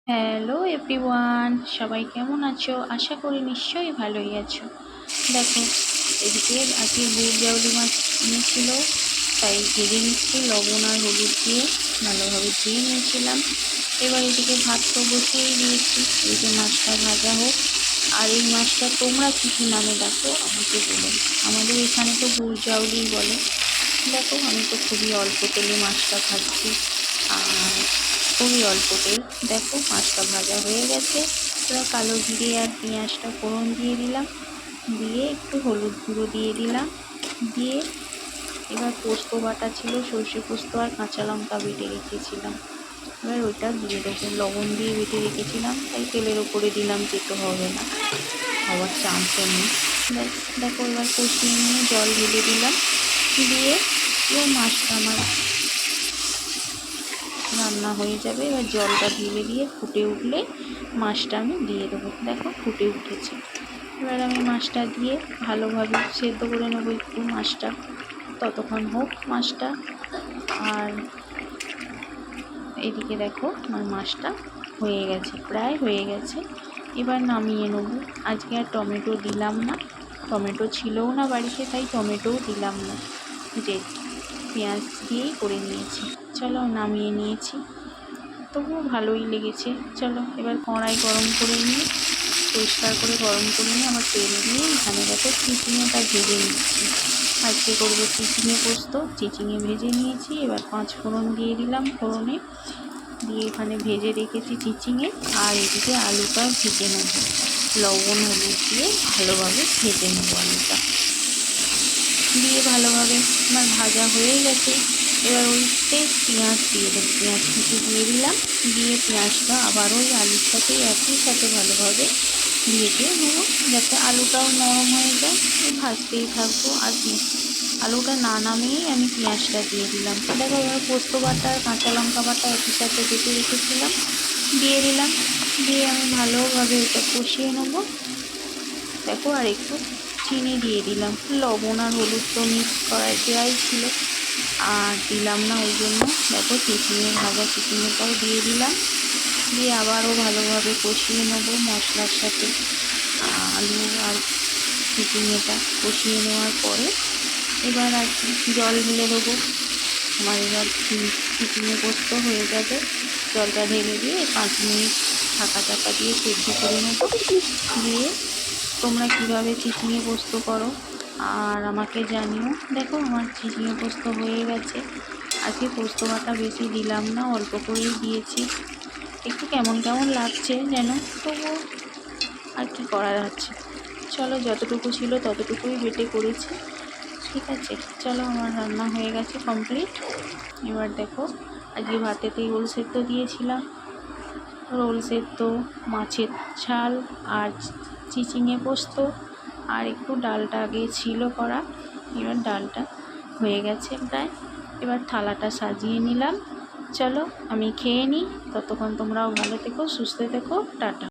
Hello everyone, সবাই কেমন আছো? আশা করি নিশ্চয়ই ভালোই আছো। দেখো, এদিকে আজকে গুড় মাছ এনেছিল, তাই ভেজে নিচ্ছি লবণ আর হলুদ দিয়ে ভালোভাবে ধুয়ে নিয়েছিলাম। এবার এদিকে ভাত তো বসিয়েই দিয়েছি, এদিকে মাছটা ভাজা হোক। আর এই মাছটা তোমরা কী কী নামে ডাকো আমাকে বলো। আমাদের এখানে তো গুড় বলে। দেখো, আমি তো খুবই অল্প তেলে মাছটা ভাজছি, আর খুবই অল্প তেল। দেখো, মাছটা ভাজা হয়ে গেছে। এবার কালো জিরে আর পেঁয়াজটা ফোড়ন দিয়ে দিলাম, দিয়ে একটু হলুদ গুঁড়ো দিয়ে দিলাম, দিয়ে এবার পোস্ত বাটা ছিল, সর্ষে পোস্ত আর কাঁচা লঙ্কা বেটে রেখেছিলাম, এবার ওইটা দিয়ে দেবো। লবণ দিয়ে বেটে রেখেছিলাম, তাই তেলের ওপরে দিলাম, যেতে হবে না, হওয়ার চান্সও নেই। দেখো, এবার কষিয়ে নিয়ে জল ঢেলে দিলাম, দিয়ে এবার মাছটা আমার রান্না হয়ে যাবে। এবার জলটা ঢেলে দিয়ে ফুটে উঠলে মাছটা আমি দিয়ে দেবো। দেখো, ফুটে উঠেছে। এবার আমি মাছটা দিয়ে ভালোভাবে সেদ্ধ করে নেবো একটু মাছটা, ততক্ষণ হোক মাছটা। আর এদিকে দেখো, আমার মাছটা হয়ে গেছে, প্রায় হয়ে গেছে। এবার নামিয়ে নেবো। আজকে আর টমেটো দিলাম না, টমেটো ছিলও না বাড়িতে, তাই টমেটোও দিলাম না, যে পেঁয়াজ দিয়েই করে নিয়েছি। চলো, নামিয়ে নিয়েছি, তবুও ভালোই লেগেছে। চলো, এবার কড়াই গরম করে নিয়ে, পরিষ্কার করে গরম করে নিয়ে আবার তেল দিয়ে এখানে দেখো চিচিঙেটা ভেজে নিচ্ছি। আজকে করবো চিচিঙে পোস্ত, চিচিঙে ভেজে নিয়েছি। এবার 5 ফোড়ন দিয়ে দিলাম, ফোড়নে দিয়ে এখানে ভেজে রেখেছি চিচিঙে। আর এদিকে আলুটা ভেজে নেব, লবণ হলুদ দিয়ে ভালোভাবে ভেজে নেব। আলুটা দিয়ে ভালোভাবে আমার ভাজা হয়ে গেছে। এবার ওইতে পেঁয়াজ দিয়ে দেবো, পেঁয়াজ কুচি দিয়ে দিলাম, দিয়ে পেঁয়াজটা আবার ওই আলুর সাথে একই সাথে ভালোভাবে ভেজে নেবো, যাতে আলুটাও নরম হয়ে যায়। ভাজতেই থাকবো। আর আলুটা না নামিয়েই আমি পেঁয়াজটা দিয়ে দিলাম। দেখো, এবার পোস্ত বাটা আর কাঁচা লঙ্কা বাটা একই সাথে বেটে রেখেছিলাম, দিয়ে দিলাম, দিয়ে আমি ভালোভাবে এটা কষিয়ে নেবো। দেখো, আর একটু চিনি দিয়ে দিলাম, লবণ আর হলুদ তো মিক্স করা দেওয়াই ছিল, আর দিলাম না, ওই জন্য। দেখো, চিচিঙে ভাজা চিচিঙেটাও দিয়ে দিলাম, দিয়ে আবারও ভালোভাবে কষিয়ে নেবো মশলার সাথে। আলু আর চিচিঙেটা কষিয়ে নেওয়ার পরে এবার আর কি জল ঢেলে দেবো। আমার এবার চিচিঙে পোস্ত হয়ে যাবে। জলটা ঢেলে দিয়ে 5 মিনিট ঢাকা দিয়ে সেদ্ধ করে নেবো। দিয়ে তোমরা কীভাবে চিচিঙে পোস্ত করো আর আমাকে জানিও। দেখো, আমার চিচিঙে পোস্ত হয়ে গেছে। আজকে পোস্ত বাটা বেশি দিলাম না, অল্প করেই দিয়েছি। একটু কেমন কেমন লাগছে যেন, তবুও আর কি করা যাচ্ছে। চলো, যতটুকু ছিল ততটুকুই বেটে করেছি, ঠিক আছে। চলো, আমার রান্না হয়ে গেছে কমপ্লিট। এবার দেখো, আজকে ভাতেতেই রোল সেদ্ধ দিয়েছিলাম, রোল সেদ্ধ, মাছের ঝাল আর চিচিঙে পোস্ত, আর একটু ডালটা আগে ছিল করা। এবার ডালটা হয়ে গেছে প্রায়। এবার থালাটা সাজিয়ে নিলাম। চলো, আমি খেয়ে নিই, ততক্ষণ তোমরাও ভালো থেকো, সুস্থ থেকো, টাটা।